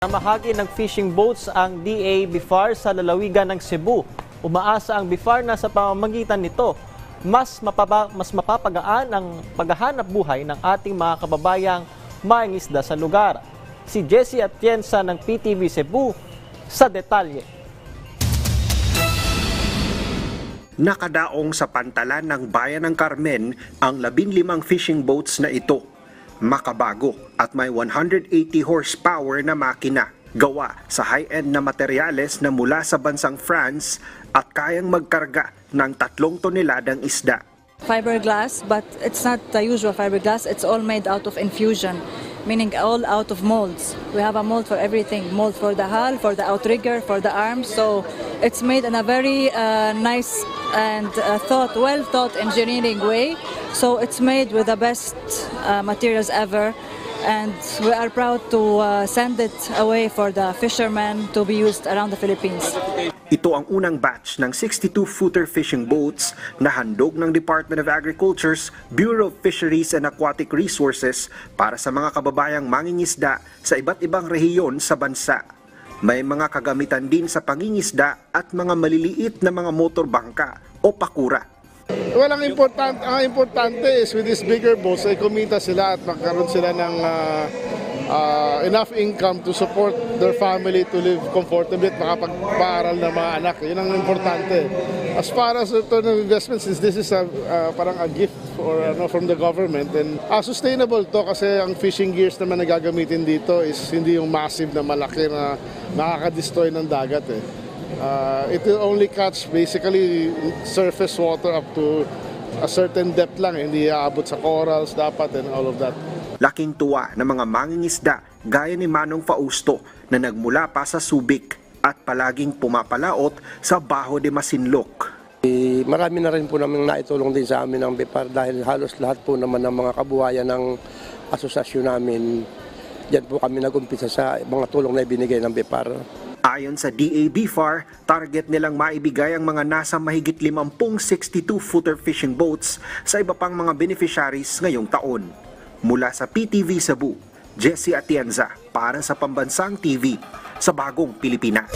Namahagi ng fishing boats ang DA BIFAR sa lalawigan ng Cebu. Umaasa ang BIFAR na sa pamamagitan nito, mas mapapagaan ang paghahanap buhay ng ating mga kababayang mangingisda sa lugar. Si Jessie Atienza ng PTV Cebu sa detalye. Nakadaong sa pantalan ng Bayan ng Carmen ang 15 fishing boats na ito. Makabago at may 180 horsepower na makina. Gawa sa high-end na materyales na mula sa bansang France at kayang magkarga ng 3 toneladang isda. Fiberglass, but it's not the usual fiberglass. It's all made out of infusion, meaning all out of molds. We have a mold for everything, mold for the hull, for the outrigger, for the arms. So it's made in a very nice and well-thought engineering way. So it's made with the best materials ever, and we are proud to send it away for the fishermen to be used around the Philippines. Ito ang unang batch ng 62-footer fishing boats na handog ng Department of Agriculture's Bureau of Fisheries and Aquatic Resources para sa mga kababayang mangingisda sa iba't ibang rehiyon sa bansa. May mga kagamitan din sa pangingisda at mga maliliit na mga motorbangka o pakura. Well, ang importante is with these bigger boats ay kumita sila at magkaroon sila ng enough income to support their family to live comfortably at makapagpaaral ng mga anak. Yun ang importante. As far as return of investment, since this is parang a gift from the government, and sustainable to kasi ang fishing gears naman na gagamitin dito is hindi yung massive na malaki na nakaka-destroy ng dagat eh. It will only catch basically surface water up to a certain depth lang, hindi aabot sa corals dapat and all of that. Laking tuwa ng mga mangingisda gaya ni Manong Fausto na nagmula pa sa Subic at palaging pumapalaot sa Bajo de Masinloc. Marami na rin po namin naitulong din sa amin ng BIFAR dahil halos lahat po naman ng mga kabuhayan ng asosasyon namin, diyan po kami nag-umpisa sa mga tulong na ibinigay ng BIFAR. Ayon sa DA BIFAR, target nilang maibigay ang mga nasa mahigit 50 62-footer fishing boats sa iba pang mga beneficiaries ngayong taon. Mula sa PTV Cebu, Jessie Atienza para sa Pambansang TV sa Bagong Pilipinas.